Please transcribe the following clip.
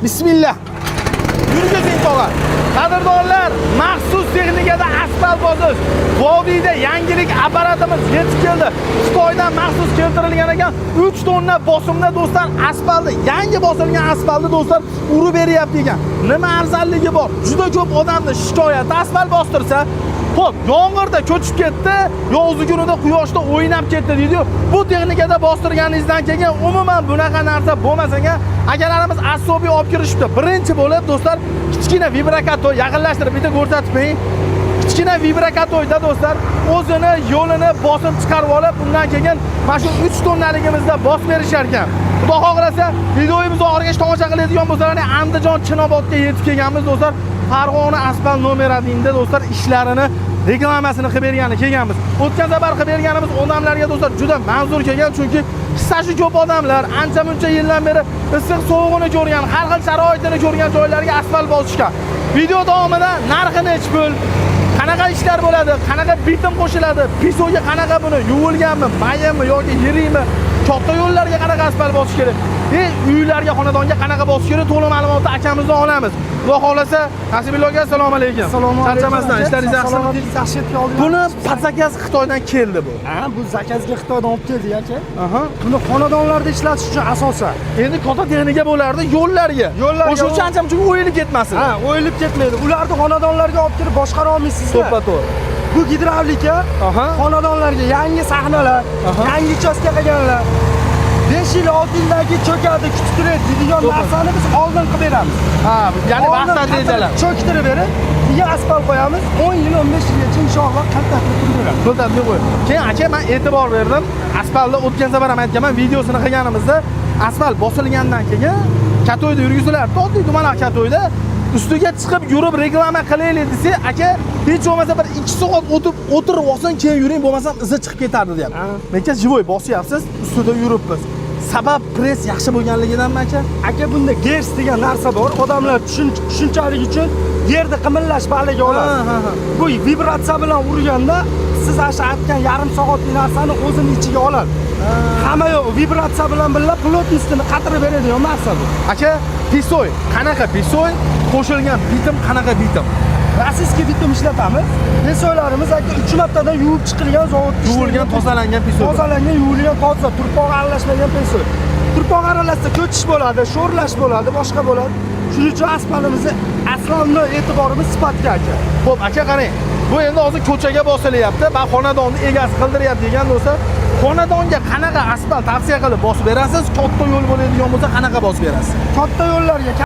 Bismillah. Yurgizing tog'a. Qadrdonlar, maxsus texnikada asfalt bosish. Vodiyda yangilik apparatimiz yetib keldi. Xitoydan maxsus keltirilgan ekan. 3 tonna bosimda do'stlar asfaltni, yangi bosilgan asfaltni do'stlar urib beryapti ekan. Nima afzalligi bor? Juda ko'p odamni shikoyati asfalt bostirsa, xo'p, yomg'irda ko'chib ketdi, yozgi kunida quyoshda o'ynab ketdi deydi-yu. Bu texnikada bostirganingizdan keyin umuman bunaqa narsa bo'lmasa-ga, akalarimiz assobiy olib kirishibdi. Birinchi bo'lib do'stlar, kichkina vibrakator yaqinlashtirib bitta ko'rsatib qo'ying. Kichkina vibrakatorda do'stlar o'zini yo'lini bosib chiqarib olib, bundan keyin mana shu 3 tonnaligimizda bosib berishar ekan. Xudo xohlasa, videomizni oxirigacha tomosha qiladigan bo'lsalar, Andijon Chinobodga yetib kelganmiz do'stlar. Farg'ona asfalt nomer 1da do'stlar ishlarini reklamasini qilib kelganmiz. O'tgan safar qilib berganimiz odamlarga do'stlar juda manzur kelgan, chunki hissasi ko'p odamlar ancha-muncha yildan beri issiq sovuqni ko'rgan, har xil sharoitini ko'rgan joylarga asfalt bosishgan. Video davomida narxi necha pul, qanaqa ishlar bo'ladi, qanaqa bitim qo'shiladi, pisoga qanaqa buni yuvilganmi, mayinmi yoki yirikmi, katta yo'llarga qanaqa asfalt bosish kerak, uylarga, xonadonga qanaqa bosish kerak, to'liq ma'lumotni akamizdan olamiz. Xudo xohlasa, Nasibullo aka, assalomu alaykum. Charchamasdan, ishlaringiz yaxshimi? Buni zakaz Xitoydan keldi bu. Ha, bu zakazga Xitoydan olib keldik aka. Buni xonadonlarda ishlatish uchun asosan. Endi katta texnika bo'lardi yo'llarga. O'sha uchun ancha-muncha o'yilib ketmasin. Ha, o'yilib ketmaydi. Ularni xonadonlarga olib kirib boshqara olmaysizlar. To'ppa-to'g'ri. Bu gidravlika xonadonlarga yangi sahnalar, yangi uchastka qilganlar 5 yil, 6 yildagi cho'kadi, kuchtirib deydigan narsani biz oldin qilib beramiz. Ha, ya'ni vaqtdan rejalar. Cho'ktirib berib, keyin asfalt qo'yamiz. 10 yil, 15 yilgacha inshaalloh qattiq turib beramiz. To'xtatib qo'y. Keyin aka, men e'tibor berdim. Asfaltni o'tgan safar ham aytganman, videosini qilganimizda asfalt bosilgandan keyin katoyda yurgizilar, oddiy tuman katoyda ustiga chiqib yurib reklama qilaylik desa, aka, hech bo'lmasa bir 2 soat o'tirib olsin, keyin yuring, bo'lmasa izi chiqib ketardi deyapti. Menga jivoy bosyapsiz, ustida yuribmiz. Sabab press yaxshi bo'lganligidanmi aka? Aka, bunda gers degan narsa bor. Odamlar tushunchalik uchun yerda qimillash baliga oladi. Bu vibratsiya bilan urganda siz aytgan yarim soatlik narsani o'zini ichiga oladi. Hamma yo'q, vibratsiya bilan birga plotnostini qatirib beradigan narsa bu. Aka, pisoy, qanaqa pisoy? Qo'shilgan bitim qanaqa bitim? Rossiyskiy bitim ishlatamiz. Pisoylarimiz aka 3 martadan yuvib chiqilgan zavodda yuvilgan, tozalangan pisoy. Tozalangan, yuvilgan, toza, turpoq aralashmagan pisoy. Turpoq aralashsa ko'chish bo'ladi, sho'rlash bo'ladi, boshqa bo'ladi. Shuning uchun asfaltimizni aslovni e'tiborimiz sifatga aka. Xo'p, aka qarang. Bu endi hozir ko'chaga bosilyapti, va xonadonni egasi qildiryapti degan bo'lsa, xonadonga qanaqa asfalt tavsiya qilib bosib berasiz? Katta yo'l bo'ladigan bo'lsa, qanaqa bosib berasiz? Katta yo'llarga